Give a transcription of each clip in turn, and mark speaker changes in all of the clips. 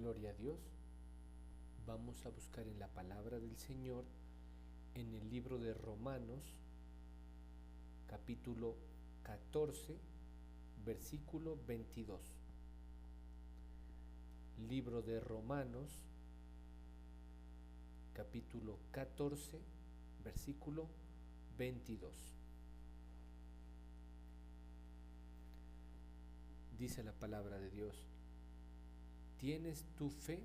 Speaker 1: Gloria a Dios. Vamos a buscar en la palabra del Señor en el libro de Romanos, capítulo 14, versículo 22. Libro de Romanos, capítulo 14, versículo 22. Dice la palabra de Dios: ¿tienes tu fe?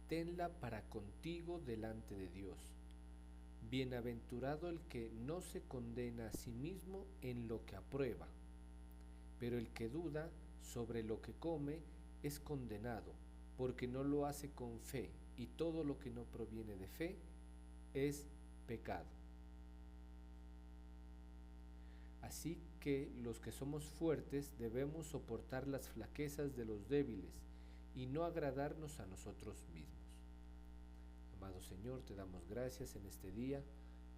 Speaker 1: Tenla para contigo delante de Dios. Bienaventurado el que no se condena a sí mismo en lo que aprueba, pero el que duda sobre lo que come es condenado, porque no lo hace con fe, y todo lo que no proviene de fe es pecado. Así que los que somos fuertes debemos soportar las flaquezas de los débiles y no agradarnos a nosotros mismos. Amado Señor, te damos gracias en este día.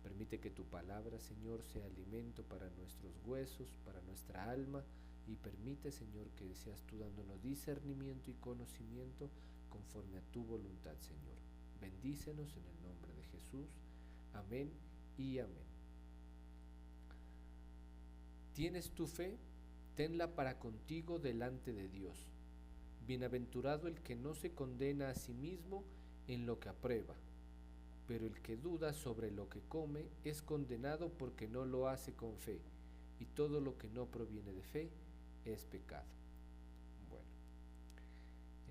Speaker 1: Permite que tu palabra, Señor, sea alimento para nuestros huesos, para nuestra alma, y permite, Señor, que seas tú dándonos discernimiento y conocimiento conforme a tu voluntad, Señor. Bendícenos en el nombre de Jesús. Amén y amén. ¿Tienes tu fe? Tenla para contigo delante de Dios. Bienaventurado el que no se condena a sí mismo en lo que aprueba, pero el que duda sobre lo que come es condenado porque no lo hace con fe, y todo lo que no proviene de fe es pecado. Bueno,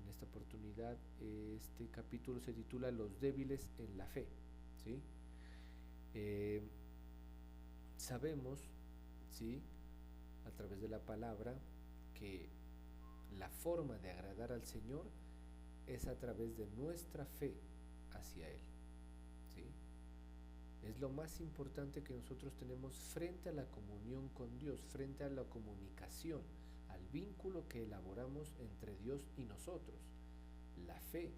Speaker 1: en esta oportunidad este capítulo se titula Los débiles en la fe, ¿sí? Sabemos, ¿sí?, a través de la palabra, que la forma de agradar al Señor es a través de nuestra fe hacia Él, ¿sí? Es lo más importante que nosotros tenemos frente a la comunión con Dios, frente a la comunicación, al vínculo que elaboramos entre Dios y nosotros. La fe.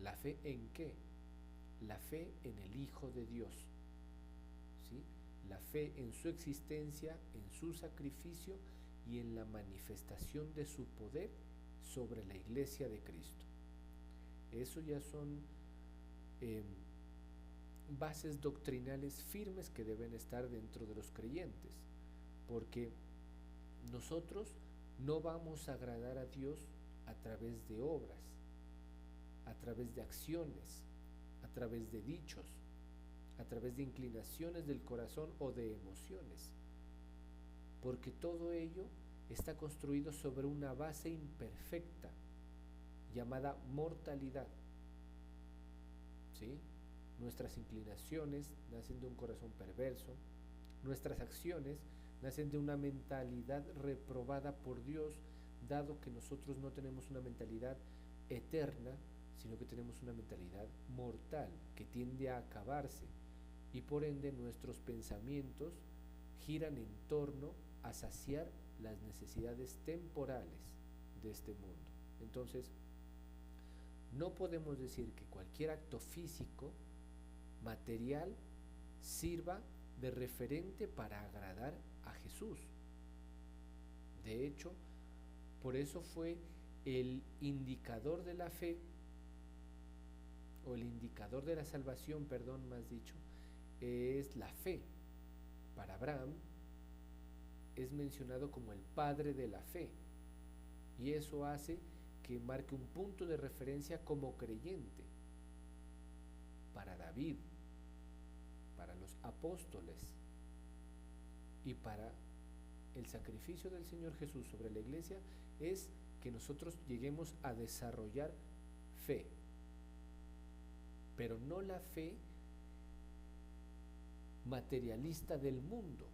Speaker 1: ¿La fe en qué? La fe en el Hijo de Dios, ¿sí? La fe en su existencia, en su sacrificio y en la manifestación de su poder sobre la iglesia de Cristo. Eso ya son bases doctrinales firmes que deben estar dentro de los creyentes, porque nosotros no vamos a agradar a Dios a través de obras, a través de acciones, a través de dichos, a través de inclinaciones del corazón o de emociones, porque todo ello está construido sobre una base imperfecta llamada mortalidad, ¿sí? Nuestras inclinaciones nacen de un corazón perverso, nuestras acciones nacen de una mentalidad reprobada por Dios, dado que nosotros no tenemos una mentalidad eterna, sino que tenemos una mentalidad mortal que tiende a acabarse, y por ende nuestros pensamientos giran en torno a saciar las necesidades temporales de este mundo. Entonces, no podemos decir que cualquier acto físico, material, sirva de referente para agradar a Jesús. De hecho, por eso fue el indicador de la fe, o el indicador de la salvación, perdón, más dicho, es la fe. Para Abraham es mencionado como el padre de la fe, y eso hace que marque un punto de referencia como creyente. Para David, para los apóstoles y para el sacrificio del Señor Jesús sobre la iglesia es que nosotros lleguemos a desarrollar fe, pero no la fe materialista del mundo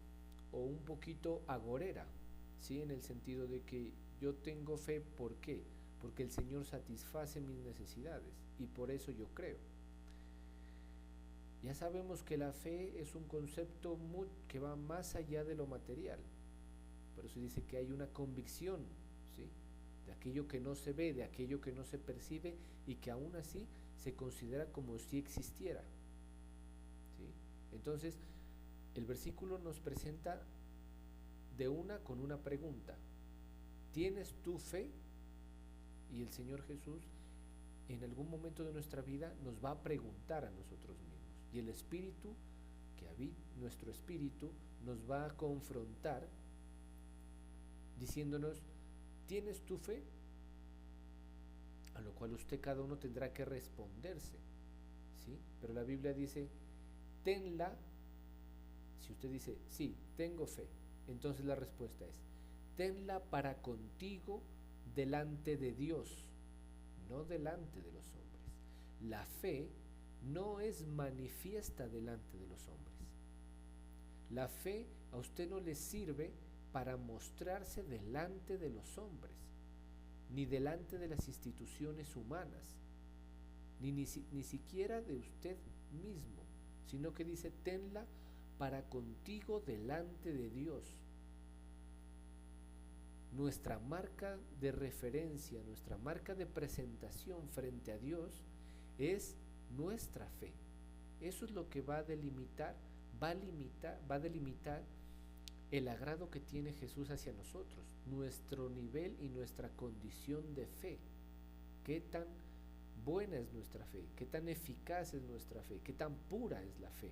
Speaker 1: o un poquito agorera, ¿sí? En el sentido de que yo tengo fe, ¿por qué? Porque el Señor satisface mis necesidades y por eso yo creo. Ya sabemos que la fe es un concepto que va más allá de lo material. Por eso dice que hay una convicción, ¿sí?, de aquello que no se ve, de aquello que no se percibe, y que aún así se considera como si existiera, ¿sí? Entonces, el versículo nos presenta con una pregunta: ¿tienes tu fe? Y el Señor Jesús en algún momento de nuestra vida nos va a preguntar a nosotros mismos. Y el Espíritu, que habita nuestro espíritu, nos va a confrontar diciéndonos, ¿tienes tu fe? A lo cual usted cada uno tendrá que responderse, ¿sí? Pero la Biblia dice, tenla. Si usted dice, sí, tengo fe, entonces la respuesta es, tenla para contigo delante de Dios, no delante de los hombres. La fe no es manifiesta delante de los hombres. La fe a usted no le sirve para mostrarse delante de los hombres, ni delante de las instituciones humanas, ni siquiera de usted mismo, sino que dice, tenla para contigo delante de Dios. Nuestra marca de referencia, nuestra marca de presentación frente a Dios es nuestra fe. Eso es lo que va a delimitar el agrado que tiene Jesús hacia nosotros, nuestro nivel y nuestra condición de fe. Qué tan buena es nuestra fe, qué tan eficaz es nuestra fe, qué tan pura es la fe,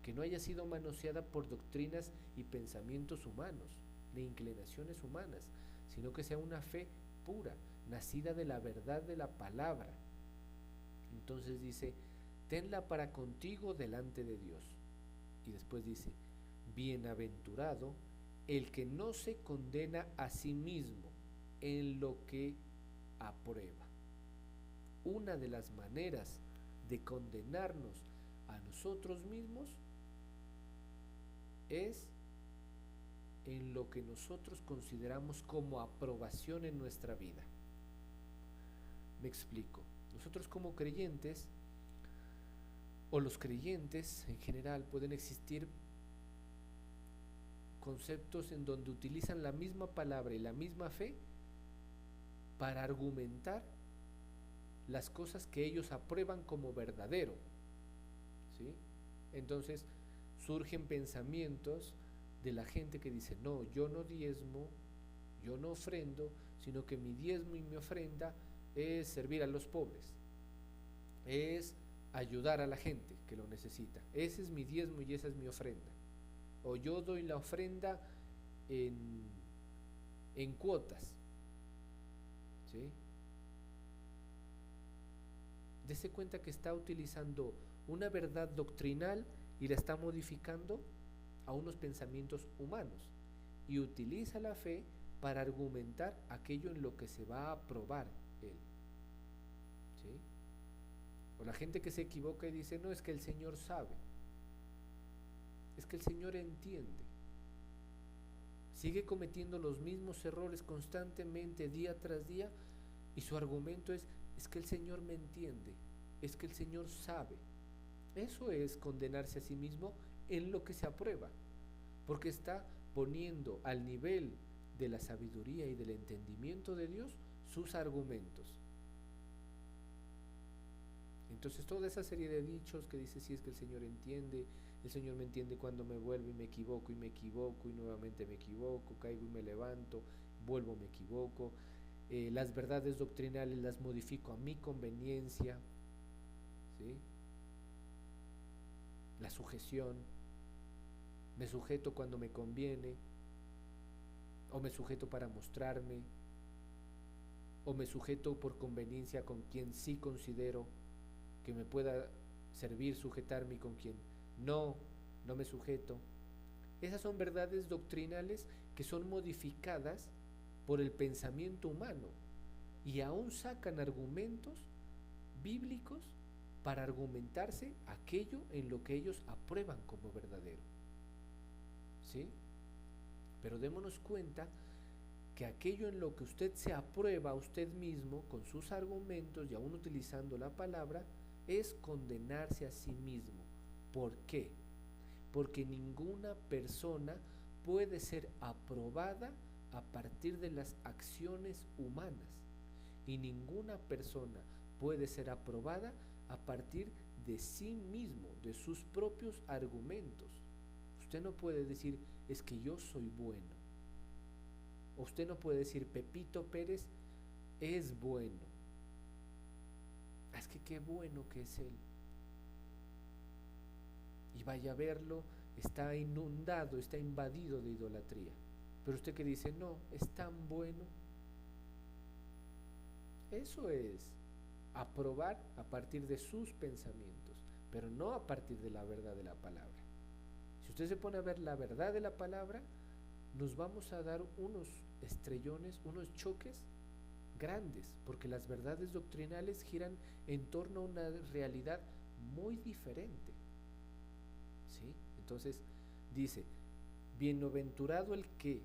Speaker 1: que no haya sido manoseada por doctrinas y pensamientos humanos, ni inclinaciones humanas, sino que sea una fe pura, nacida de la verdad de la palabra. Entonces dice, tenla para contigo delante de Dios. Y después dice, bienaventurado el que no se condena a sí mismo en lo que aprueba. Una de las maneras de condenarnos a nosotros mismos es en lo que nosotros consideramos como aprobación en nuestra vida. Me explico. Nosotros como creyentes, o los creyentes en general, pueden existir conceptos en donde utilizan la misma palabra y la misma fe para argumentar las cosas que ellos aprueban como verdadero, ¿sí? Entonces surgen pensamientos de la gente que dice, no, yo no diezmo, yo no ofrendo, sino que mi diezmo y mi ofrenda es servir a los pobres, es ayudar a la gente que lo necesita, ese es mi diezmo y esa es mi ofrenda. O yo doy la ofrenda en cuotas, ¿sí? Dese cuenta que está utilizando una verdad doctrinal y la está modificando a unos pensamientos humanos, y utiliza la fe para argumentar aquello en lo que se va a aprobar él, ¿sí? O la gente que se equivoca y dice, no, es que el Señor sabe, es que el Señor entiende. Sigue cometiendo los mismos errores constantemente, día tras día, y su argumento es que el Señor me entiende, es que el Señor sabe. Eso es condenarse a sí mismo en lo que se aprueba, porque está poniendo al nivel de la sabiduría y del entendimiento de Dios sus argumentos. Entonces toda esa serie de dichos que dice, sí, es que el Señor entiende, el Señor me entiende cuando me vuelvo y me equivoco y nuevamente me equivoco, caigo y me levanto, vuelvo, me equivoco, las verdades doctrinales las modifico a mi conveniencia, ¿sí? La sujeción, me sujeto cuando me conviene, o me sujeto para mostrarme, o me sujeto por conveniencia con quien sí considero que me pueda servir sujetarme y con quien no me sujeto. Esas son verdades doctrinales que son modificadas por el pensamiento humano y aún sacan argumentos bíblicos para argumentarse aquello en lo que ellos aprueban como verdadero, ¿sí? Pero démonos cuenta que aquello en lo que usted se aprueba a usted mismo con sus argumentos y aún utilizando la palabra es condenarse a sí mismo. ¿Por qué? Porque ninguna persona puede ser aprobada a partir de las acciones humanas, y ninguna persona puede ser aprobada a partir de sí mismo, de sus propios argumentos. Usted no puede decir, es que yo soy bueno. Usted no puede decir, Pepito Pérez es bueno. es que qué bueno que es Él. Y vaya a verlo, está inundado, está invadido de idolatría. Pero usted que dice, no, es tan bueno. Eso es aprobar a partir de sus pensamientos, pero no a partir de la verdad de la palabra. Si usted se pone a ver la verdad de la palabra, nos vamos a dar unos estrellones, unos choques grandes, porque las verdades doctrinales giran en torno a una realidad muy diferente. ¿Sí? Entonces dice, bienaventurado el que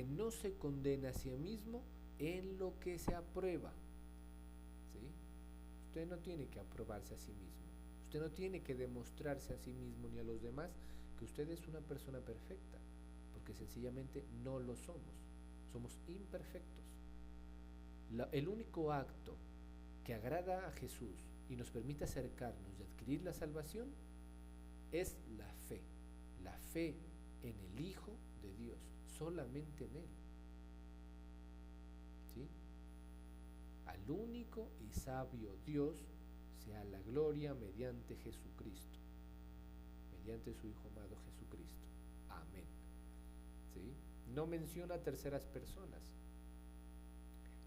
Speaker 1: no se condena a sí mismo en lo que se aprueba. ¿Sí? Usted no tiene que aprobarse a sí mismo. Usted no tiene que demostrarse a sí mismo ni a los demás que usted es una persona perfecta, porque sencillamente no lo somos. Somos imperfectos. El único acto que agrada a Jesús y nos permite acercarnos y adquirir la salvación es la fe en el Hijo de Dios, solamente en Él. ¿Sí? Al único y sabio Dios sea la gloria mediante Jesucristo, mediante su Hijo amado Jesucristo. Amén. ¿Sí? No menciona terceras personas.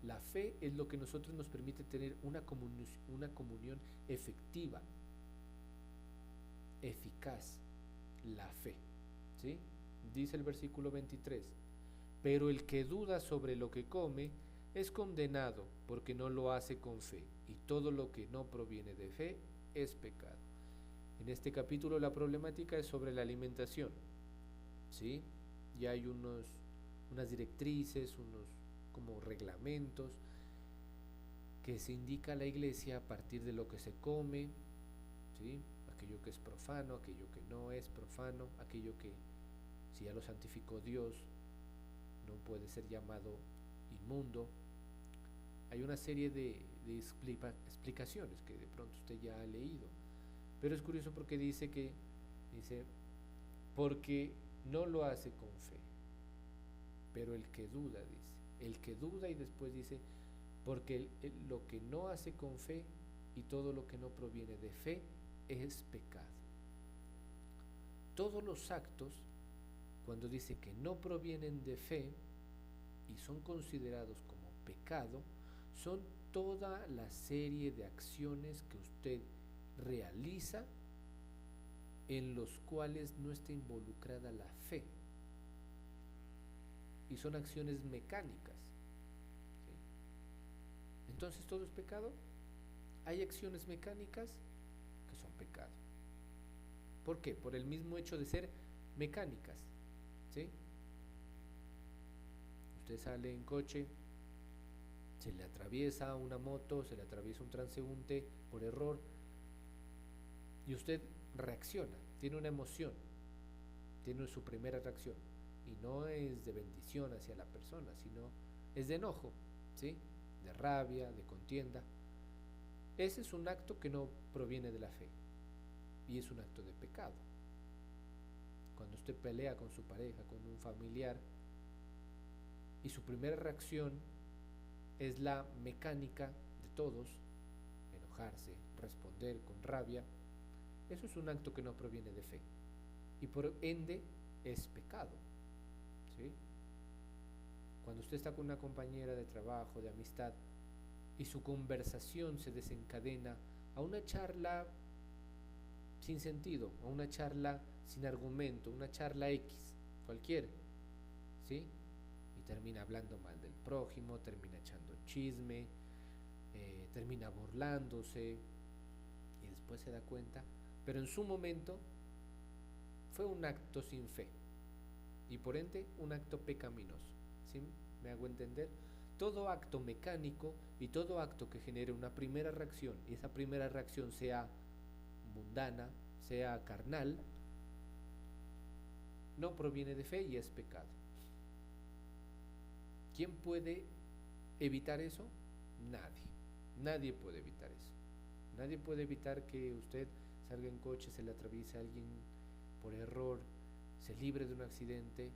Speaker 1: La fe es lo que nosotros nos permite tener una comunión efectiva, eficaz, la fe. ¿Sí? Dice el versículo 23, pero el que duda sobre lo que come es condenado porque no lo hace con fe, y todo lo que no proviene de fe es pecado. En este capítulo la problemática es sobre la alimentación. ¿Sí? Ya hay unas directrices, unos como reglamentos que se indica a la iglesia a partir de lo que se come, ¿sí? Aquello que es profano, aquello que no es profano, aquello que si ya lo santificó Dios no puede ser llamado inmundo. Hay una serie de explicaciones que de pronto usted ya ha leído, pero es curioso porque dice porque no lo hace con fe, pero el que duda, y después dice, porque lo que no hace con fe y todo lo que no proviene de fe es pecado. Todos los actos, cuando dice que no provienen de fe y son considerados como pecado, son toda la serie de acciones que usted realiza en los cuales no está involucrada la fe, y son acciones mecánicas. ¿Sí? Entonces, ¿todo es pecado? Hay acciones mecánicas que son pecado. ¿Por qué? Por el mismo hecho de ser mecánicas. ¿Sí? Usted sale en coche, se le atraviesa una moto, se le atraviesa un transeúnte por error, y usted reacciona, tiene una emoción, tiene su primera reacción, y no es de bendición hacia la persona, sino es de enojo, ¿sí? De rabia, de contienda. Ese es un acto que no proviene de la fe, y es un acto de pecado. Cuando usted pelea con su pareja, con un familiar, y su primera reacción es la mecánica de todos, enojarse, responder con rabia, eso es un acto que no proviene de fe, y por ende es pecado. ¿Sí? Cuando usted está con una compañera de trabajo, de amistad, y su conversación se desencadena a una charla sin sentido, a una charla sin argumento, una charla X, cualquiera, ¿sí? Y termina hablando mal del prójimo, termina echando chisme, termina burlándose, y después se da cuenta, pero en su momento fue un acto sin fe, y por ende un acto pecaminoso. ¿Sí? ¿Me hago entender? Todo acto mecánico y todo acto que genere una primera reacción, y esa primera reacción sea mundana, sea carnal, no proviene de fe y es pecado. ¿Quién puede evitar eso? Nadie puede evitar eso. Nadie puede evitar que usted salga en coche, se le atraviese a alguien por error, se libre de un accidente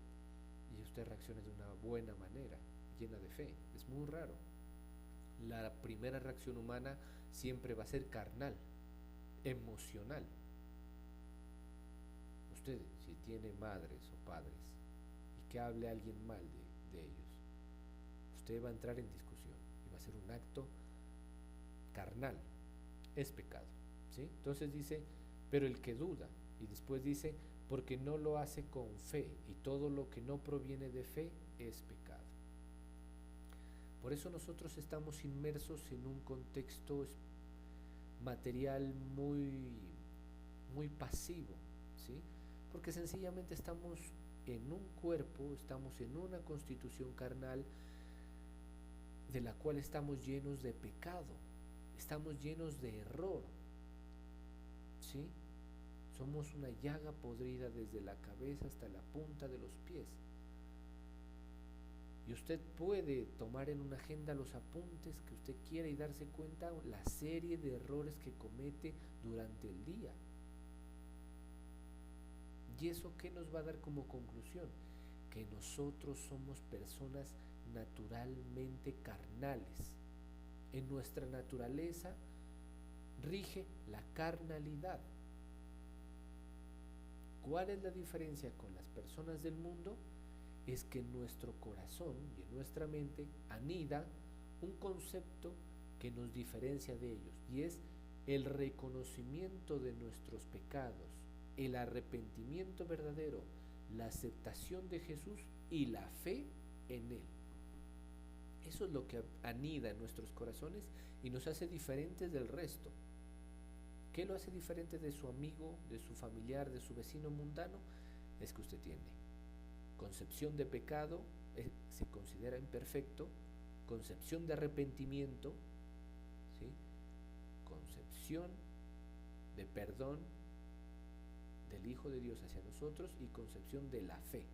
Speaker 1: y usted reaccione de una buena manera, llena de fe. Es muy raro. La primera reacción humana siempre va a ser carnal, emocional. Usted, si tiene madres o padres y que hable alguien mal de ellos, usted va a entrar en discusión y va a ser un acto carnal, es pecado, ¿sí? Entonces dice, pero el que duda, y después dice, porque no lo hace con fe, y todo lo que no proviene de fe es pecado. Por eso nosotros estamos inmersos en un contexto material muy pasivo, ¿sí? Porque sencillamente estamos en un cuerpo, estamos en una constitución carnal de la cual estamos llenos de pecado, estamos llenos de error, ¿sí? Somos una llaga podrida desde la cabeza hasta la punta de los pies. Y usted puede tomar en una agenda los apuntes que usted quiera y darse cuenta la serie de errores que comete durante el día. ¿Y eso qué nos va a dar como conclusión? Que nosotros somos personas naturalmente carnales. En nuestra naturaleza rige la carnalidad. ¿Cuál es la diferencia con las personas del mundo? Es que en nuestro corazón y en nuestra mente anida un concepto que nos diferencia de ellos, y es el reconocimiento de nuestros pecados, el arrepentimiento verdadero, la aceptación de Jesús y la fe en Él. Eso es lo que anida en nuestros corazones y nos hace diferentes del resto. ¿Qué lo hace diferente de su amigo, de su familiar, de su vecino mundano? Es que usted tiene concepción de pecado, se considera imperfecto, concepción de arrepentimiento, ¿sí? Concepción de perdón del Hijo de Dios hacia nosotros y concepción de la fe,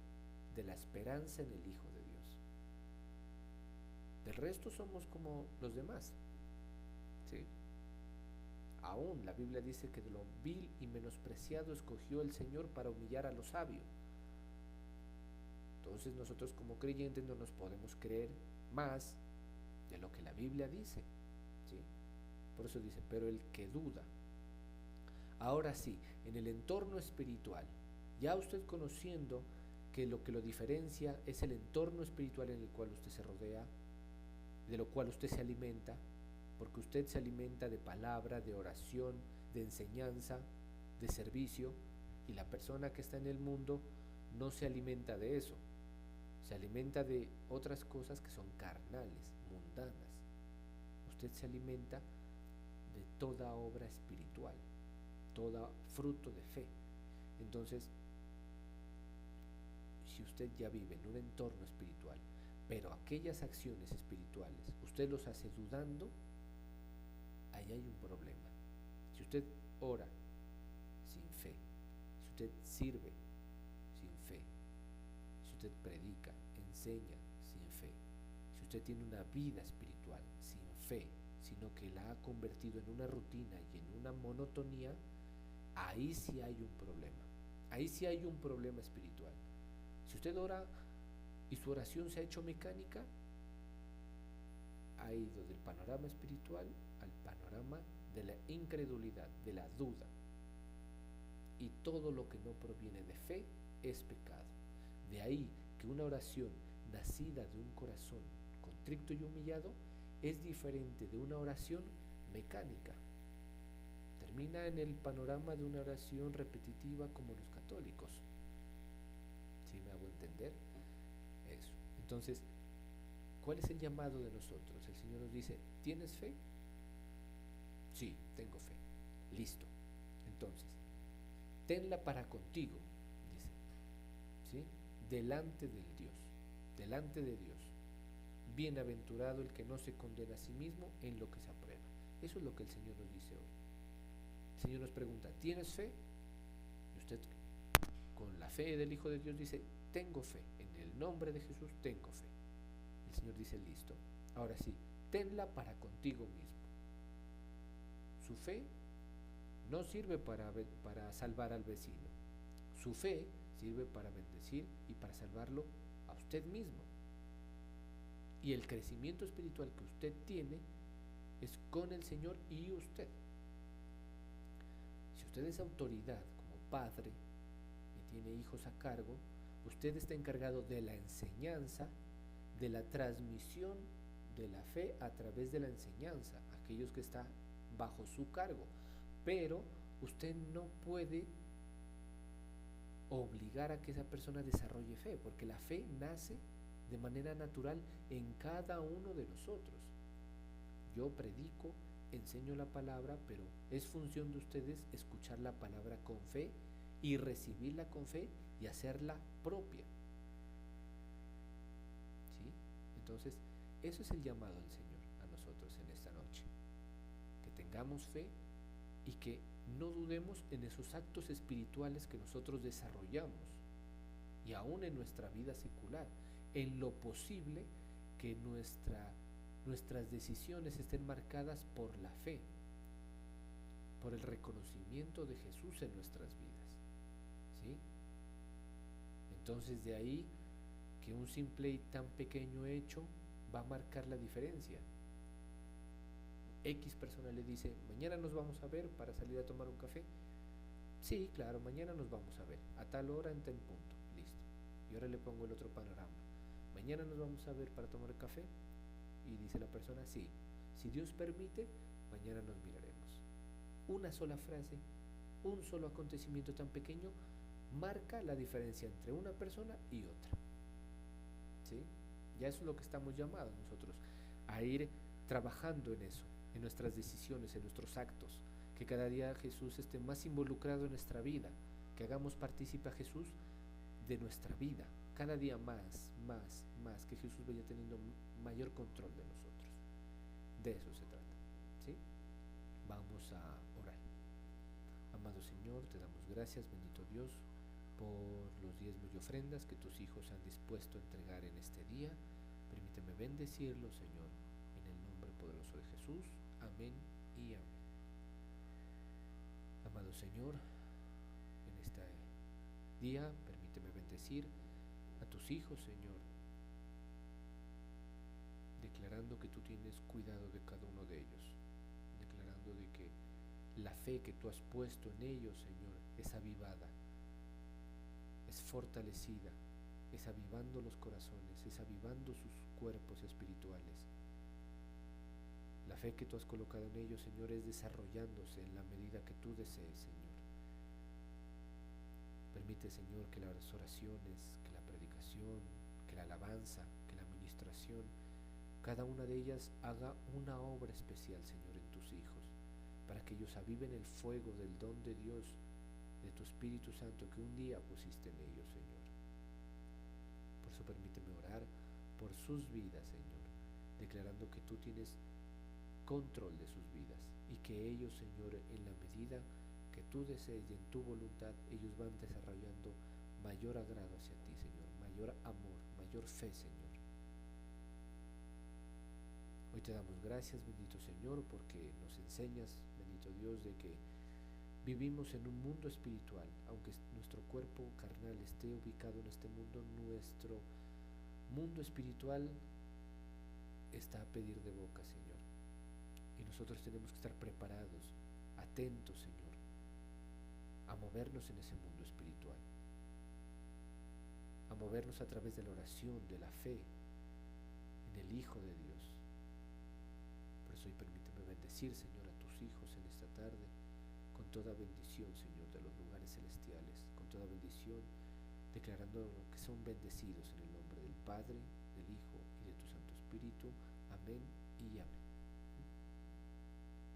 Speaker 1: de la esperanza en el Hijo de Dios. Del resto somos como los demás, ¿sí? Aún la Biblia dice que de lo vil y menospreciado escogió el Señor para humillar a los sabios. Entonces nosotros como creyentes no nos podemos creer más de lo que la Biblia dice, ¿sí? Por eso dice, pero el que duda. Ahora sí, en el entorno espiritual, ya usted conociendo que lo diferencia es el entorno espiritual en el cual usted se rodea, de lo cual usted se alimenta, porque usted se alimenta de palabra, de oración, de enseñanza, de servicio, y la persona que está en el mundo no se alimenta de eso, se alimenta de otras cosas que son carnales, mundanas. Usted se alimenta de toda obra espiritual, todo fruto de fe. Entonces, si usted ya vive en un entorno espiritual, pero aquellas acciones espirituales usted los hace dudando, ahí hay un problema. Si usted ora sin fe, si usted sirve sin fe, si usted predica, enseña sin fe, si usted tiene una vida espiritual sin fe, sino que la ha convertido en una rutina y en una monotonía, ahí sí hay un problema. Ahí sí hay un problema espiritual. Si usted ora y su oración se ha hecho mecánica, ha ido del panorama espiritual al panorama de la incredulidad, de la duda. Y todo lo que no proviene de fe es pecado. De ahí que una oración nacida de un corazón contrito y humillado es diferente de una oración mecánica. Termina en el panorama de una oración repetitiva como los católicos. ¿Sí me hago entender? Eso. Entonces, ¿cuál es el llamado de nosotros? El Señor nos dice, ¿tienes fe? Sí, tengo fe. Listo. Entonces, tenla para contigo, dice, ¿sí? Delante del Dios, delante de Dios. Bienaventurado el que no se condena a sí mismo en lo que se aprueba. Eso es lo que el Señor nos dice hoy. El Señor nos pregunta, ¿tienes fe? Y usted, con la fe del Hijo de Dios, dice, tengo fe. En el nombre de Jesús tengo fe. El Señor dice, listo. Ahora sí, tenla para contigo mismo. Su fe no sirve para salvar al vecino. Su fe sirve para bendecir y para salvarlo a usted mismo. Y el crecimiento espiritual que usted tiene es con el Señor y usted. Si usted es autoridad como padre y tiene hijos a cargo, usted está encargado de la enseñanza, de la transmisión de la fe a través de la enseñanza, aquellos que están bajo su cargo. Pero usted no puede obligar a que esa persona desarrolle fe, porque la fe nace de manera natural en cada uno de nosotros. Yo predico, enseño la palabra, pero es función de ustedes escuchar la palabra con fe y recibirla con fe y hacerla propia. ¿Sí? Entonces, eso es el llamado del Señor a nosotros en esta noche. Que tengamos fe y que no dudemos en esos actos espirituales que nosotros desarrollamos, y aún en nuestra vida secular, en lo posible que nuestras decisiones estén marcadas por la fe, por el reconocimiento de Jesús en nuestras vidas. ¿Sí? Entonces, de ahí que un simple y tan pequeño hecho va a marcar la diferencia. X persona le dice, mañana nos vamos a ver para salir a tomar un café. Sí, claro, mañana nos vamos a ver, a tal hora, en tal punto, listo. Y ahora le pongo el otro panorama. Mañana nos vamos a ver para tomar café. Y dice la persona, sí, si Dios permite, mañana nos miraremos. Una sola frase, un solo acontecimiento tan pequeño marca la diferencia entre una persona y otra. ¿Sí? Ya eso es lo que estamos llamados nosotros, a ir trabajando en eso, en nuestras decisiones, en nuestros actos, que cada día Jesús esté más involucrado en nuestra vida, que hagamos partícipe a Jesús de nuestra vida, cada día más, que Jesús vaya teniendo mayor control de nosotros. De eso se trata. ¿Sí? Vamos a orar. Amado Señor, te damos gracias, bendito Dios, por los diezmos y ofrendas que tus hijos han dispuesto a entregar en este día. Permíteme bendecirlos, Señor, en el nombre poderoso de Jesús. Amén y amén. Amado Señor, en este día permíteme bendecir a tus hijos, Señor, declarando que tú tienes cuidado de cada uno de ellos, declarando de que la fe que tú has puesto en ellos, Señor, es avivada, es fortalecida, es avivando los corazones, es avivando sus cuerpos espirituales. La fe que tú has colocado en ellos, Señor, es desarrollándose en la medida que tú desees, Señor. Permite, Señor, que las oraciones, que la predicación, que la alabanza, que la administración, cada una de ellas haga una obra especial, Señor, en tus hijos, para que ellos aviven el fuego del don de Dios, de tu Espíritu Santo que un día pusiste en ellos, Señor. Por eso permíteme orar por sus vidas, Señor, declarando que tú tienes control de sus vidas y que ellos, Señor, en la medida que tú desees y en tu voluntad, ellos van desarrollando mayor agrado hacia ti, Señor, mayor amor, mayor fe, Señor. Hoy te damos gracias, bendito Señor, porque nos enseñas, bendito Dios, de que vivimos en un mundo espiritual. Aunque nuestro cuerpo carnal esté ubicado en este mundo, nuestro mundo espiritual está a pedir de boca, Señor. Y nosotros tenemos que estar preparados, atentos, Señor, a movernos en ese mundo espiritual, a movernos a través de la oración, de la fe, en el Hijo de Dios. Por eso hoy permíteme bendecir, Señor, a tus hijos en esta tarde, con toda bendición, Señor, de los lugares celestiales, con toda bendición, declarando que son bendecidos en el nombre del Padre, del Hijo